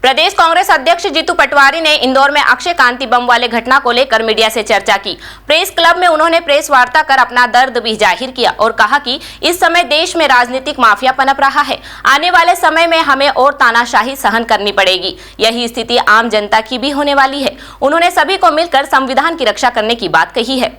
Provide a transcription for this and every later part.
प्रदेश कांग्रेस अध्यक्ष जीतू पटवारी ने इंदौर में अक्षय कांति बम वाले घटना को लेकर मीडिया से चर्चा की। प्रेस क्लब में उन्होंने प्रेस वार्ता कर अपना दर्द भी जाहिर किया और कहा कि इस समय देश में राजनीतिक माफिया पनप रहा है। आने वाले समय में हमें और तानाशाही सहन करनी पड़ेगी। यही स्थिति आम जनता की भी होने वाली है। उन्होंने सभी को मिलकर संविधान की रक्षा करने की बात कही है।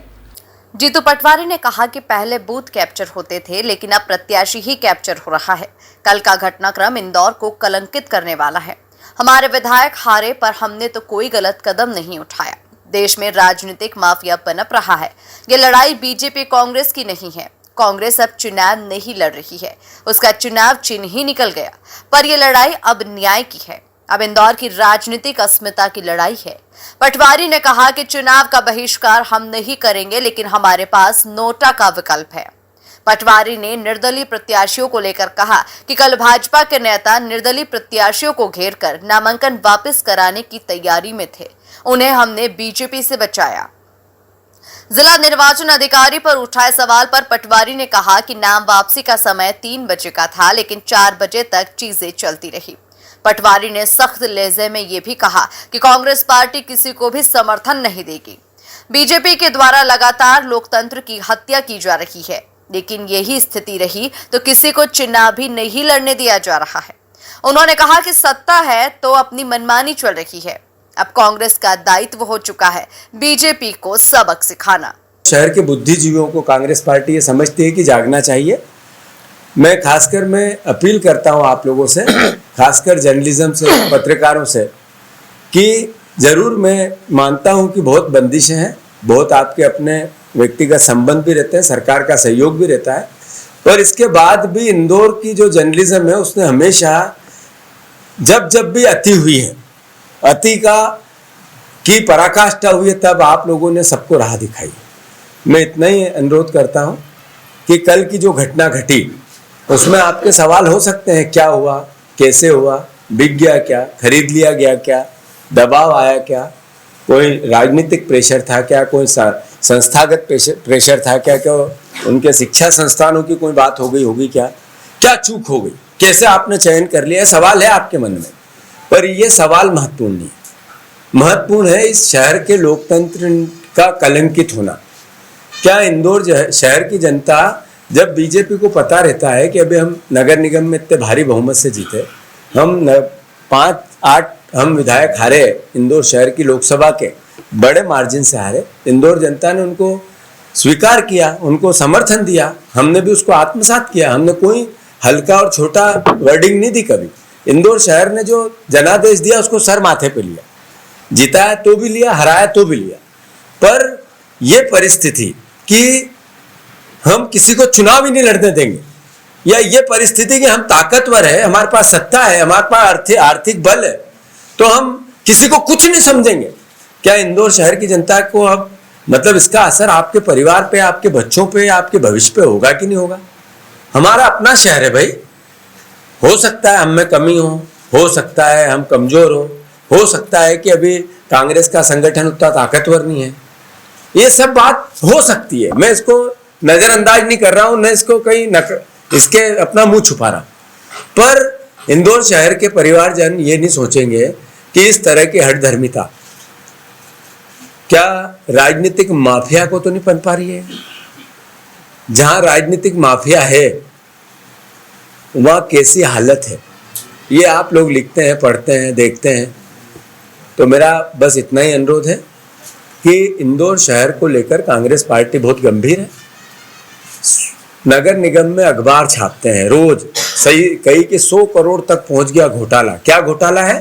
जीतू पटवारी ने कहा कि पहले बूथ कैप्चर होते थे, लेकिन अब प्रत्याशी ही कैप्चर हो रहा है। कल का घटनाक्रम इंदौर को कलंकित करने वाला है। हमारे विधायक हारे, पर हमने तो कोई गलत कदम नहीं उठाया। देश में राजनीतिक माफिया पनप रहा है। ये लड़ाई बीजेपी कांग्रेस की नहीं है। कांग्रेस अब चुनाव नहीं लड़ रही है, उसका चुनाव चिन्ह ही निकल गया। पर यह लड़ाई अब न्याय की है। अब इंदौर की राजनीतिक अस्मिता की लड़ाई है। पटवारी ने कहा कि चुनाव का बहिष्कार हम नहीं करेंगे, लेकिन हमारे पास नोटा का विकल्प है। पटवारी ने निर्दलीय प्रत्याशियों को लेकर कहा कि कल भाजपा के नेता निर्दलीय प्रत्याशियों को घेरकर नामांकन वापस कराने की तैयारी में थे। उन्हें हमने बीजेपी से बचाया। जिला निर्वाचन अधिकारी पर उठाए सवाल पर पटवारी ने कहा कि नाम वापसी का समय 3 बजे का था, लेकिन 4 बजे तक चीजें चलती रही। पटवारी ने सख्त लहजे में यह भी कहा कि कांग्रेस पार्टी किसी को भी समर्थन नहीं देगी। बीजेपी के द्वारा लगातार लोकतंत्र की हत्या की जा रही है, लेकिन यही स्थिति रही तो किसी को चुनाव भी नहीं लड़ने दिया जा रहा है। उन्होंने कहा कि सत्ता है तो अपनी मनमानी चल रही है। अब कांग्रेस का दायित्व हो चुका है बीजेपी को सबक सिखाना। शहर के बुद्धिजीवियों को कांग्रेस पार्टी ये समझती है कि जागना चाहिए। मैं खासकर अपील करता हूं आप लोगों से, खासकर जर्नलिज्म से, पत्रकारों से, कि जरूर मैं मानता हूं कि बहुत बंदिशें हैं, बहुत आपके अपने व्यक्तिगत संबंध भी रहते हैं, सरकार का सहयोग भी रहता है, पर इसके बाद भी इंदौर की जो जर्नलिज्म है उसने हमेशा जब भी अति हुई है, अति की पराकाष्ठा हुई है, तब आप लोगों ने सबको राह दिखाई। मैं इतना ही अनुरोध करता हूं कि कल की जो घटना घटी उसमें आपके सवाल हो सकते हैं, क्या हुआ, कैसे हुआ, बिक गया क्या, खरीद लिया गया क्या, दबाव आया क्या, कोई राजनीतिक प्रेशर था क्या, कोई संस्थागत प्रेशर था क्या, क्या उनके शिक्षा संस्थानों की कोई बात हो गई होगी क्या चूक हो गई, कैसे आपने चयन कर लिया, सवाल है आपके मन में। पर ये सवाल महत्वपूर्ण नहीं है। महत्वपूर्ण है इस शहर के लोकतंत्र का कलंकित होना। क्या इंदौर शहर की जनता, जब बीजेपी को पता रहता है कि अभी हम नगर निगम में इतने भारी बहुमत से जीते, हम 5-8 हम विधायक हारे, इंदौर शहर की लोकसभा के बड़े मार्जिन से हारे, इंदौर जनता ने उनको स्वीकार किया, उनको समर्थन दिया, हमने भी उसको आत्मसात किया। हमने कोई हल्का और छोटा वर्डिंग नहीं दी कभी। इंदौर शहर ने जो जनादेश दिया उसको सर माथे पे लिया, जिताया तो भी लिया, हराया तो भी लिया। पर यह परिस्थिति कि हम किसी को चुनाव ही नहीं लड़ने देंगे, या ये परिस्थिति कि हम ताकतवर है, हमारे पास सत्ता है, हमारे पास आर्थिक बल है, तो हम किसी को कुछ नहीं समझेंगे, क्या इंदौर शहर की जनता को अब मतलब इसका असर आपके परिवार पे, आपके बच्चों पे, आपके भविष्य पे होगा कि नहीं होगा? हमारा अपना शहर है भाई। हो सकता है हम में कमी हो सकता है हम कमजोर हो सकता है कि अभी कांग्रेस का संगठन उतना ताकतवर नहीं है, ये सब बात हो सकती है। मैं इसको नजरअंदाज नहीं कर रहा हूं, न इसको कहीं इसके अपना मुंह छुपा रहा हूं। पर इंदौर शहर के परिवारजन ये नहीं सोचेंगे कि इस तरह की हठधर्मिता क्या राजनीतिक माफिया को तो नहीं पनपा रही है? जहां राजनीतिक माफिया है वहां कैसी हालत है, ये आप लोग लिखते हैं, पढ़ते हैं, देखते हैं। तो मेरा बस इतना ही अनुरोध है कि इंदौर शहर को लेकर कांग्रेस पार्टी बहुत गंभीर है। नगर निगम में अखबार छापते हैं रोज, सही कही कि 100 करोड़ तक पहुंच गया घोटाला। क्या घोटाला है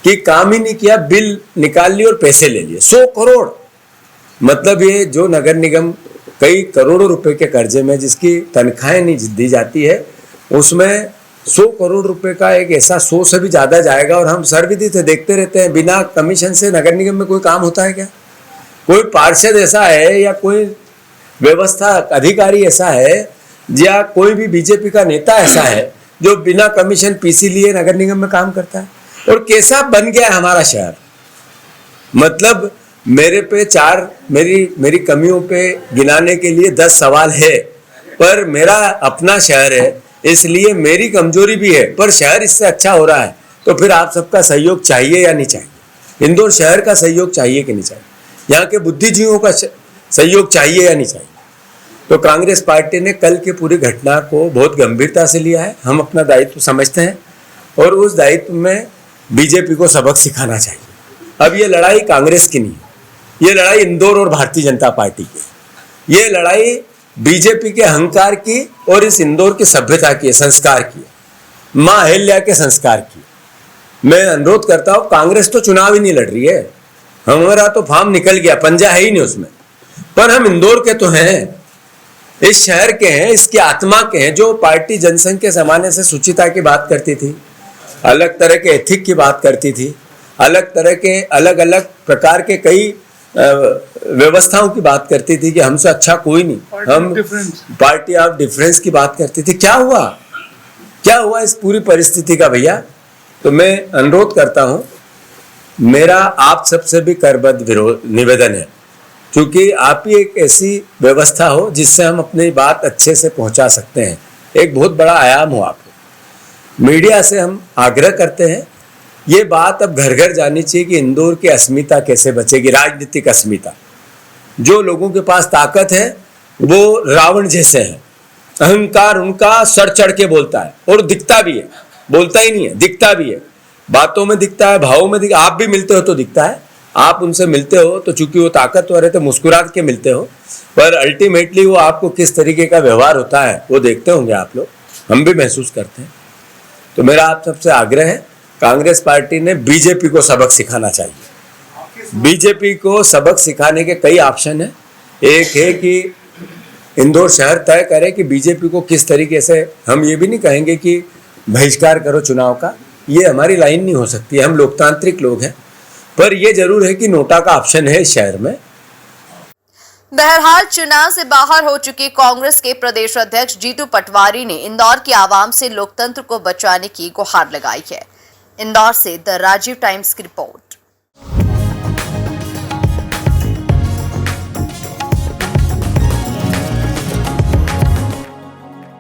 कि काम ही नहीं किया, बिल निकाल लिए और पैसे ले लिए। 100 करोड़ मतलब ये जो नगर निगम कई करोड़ों रुपए के कर्जे में, जिसकी तनख्वाहें नहीं दी जाती है, उसमें 100 करोड़ रुपए का एक ऐसा 100 से भी ज्यादा जाएगा। और हम सर्वविदित है, देखते रहते हैं, बिना कमीशन से नगर निगम में कोई काम होता है क्या? कोई पार्षद ऐसा है या कोई व्यवस्था अधिकारी ऐसा है या कोई भी बीजेपी का नेता ऐसा है जो बिना कमीशन पीसी लिए नगर निगम में काम करता है? और कैसा बन गया हमारा शहर। मतलब मेरे पे मेरी कमियों पे गिनाने के लिए 10 सवाल है, पर मेरा अपना शहर है, इसलिए मेरी कमजोरी भी है, पर शहर इससे अच्छा हो रहा है। तो फिर आप सबका सहयोग चाहिए या नहीं चाहिए? इंदौर शहर का सहयोग चाहिए कि नहीं चाहिए? यहाँ के बुद्धिजीवियों का सहयोग चाहिए या नहीं चाहिए? तो कांग्रेस पार्टी ने कल की पूरी घटना को बहुत गंभीरता से लिया है। हम अपना दायित्व समझते हैं और उस दायित्व में बीजेपी को सबक सिखाना चाहिए। अब ये लड़ाई कांग्रेस की नहीं है, ये लड़ाई इंदौर और भारतीय जनता पार्टी की है। ये लड़ाई बीजेपी के अहंकार की और इस इंदौर की सभ्यता की है, संस्कार की है, माँ अहिल्या के संस्कार की। मैं अनुरोध करता हूँ, कांग्रेस तो चुनाव ही नहीं लड़ रही है, हमारा तो फार्म निकल गया, पंजा है ही नहीं उसमें, पर हम इंदौर के तो हैं, इस शहर के हैं, इसकी आत्मा के हैं। जो पार्टी जनसंघ के जमाने से शुचिता की बात करती थी, अलग तरह के एथिक की बात करती थी, अलग तरह के अलग अलग प्रकार के कई व्यवस्थाओं की बात करती थी कि हमसे अच्छा कोई नहीं, हम पार्टी ऑफ डिफरेंस की बात करती थी। क्या हुआ, क्या हुआ इस पूरी परिस्थिति का भैया? तो मैं अनुरोध करता हूं, मेरा आप सबसे भी करबद्ध निवेदन है, क्योंकि आप ही एक ऐसी व्यवस्था हो जिससे हम अपनी बात अच्छे से पहुंचा सकते हैं। एक बहुत बड़ा आयाम हो आप। मीडिया से हम आग्रह करते हैं, ये बात अब घर घर जानी चाहिए कि इंदौर की अस्मिता कैसे बचेगी, राजनीतिक अस्मिता। जो लोगों के पास ताकत है वो रावण जैसे हैं, अहंकार उनका सर चढ़ के बोलता है और दिखता भी है, बोलता ही नहीं है, दिखता भी है, बातों में दिखता है, भावों में दिखता है। आप भी मिलते हो तो दिखता है, आप उनसे मिलते हो तो चूंकि वो ताकतवर है तो मुस्कुरा के मिलते हो, पर अल्टीमेटली वो आपको किस तरीके का व्यवहार होता है वो देखते होंगे आप लोग, हम भी महसूस करते हैं। तो मेरा आप सबसे आग्रह है, कांग्रेस पार्टी ने बीजेपी को सबक सिखाना चाहिए। बीजेपी को सबक सिखाने के कई ऑप्शन है। एक है कि इंदौर शहर तय करे कि बीजेपी को किस तरीके से, हम ये भी नहीं कहेंगे कि बहिष्कार करो चुनाव का, ये हमारी लाइन नहीं हो सकती, हम लोकतांत्रिक लोग हैं, पर यह जरूर है कि नोटा का ऑप्शन है इस शहर में। बहरहाल चुनाव से बाहर हो चुके कांग्रेस के प्रदेश अध्यक्ष जीतू पटवारी ने इंदौर की आवाम से लोकतंत्र को बचाने की गुहार लगाई है। इंदौर से द राजीव टाइम्स की रिपोर्ट।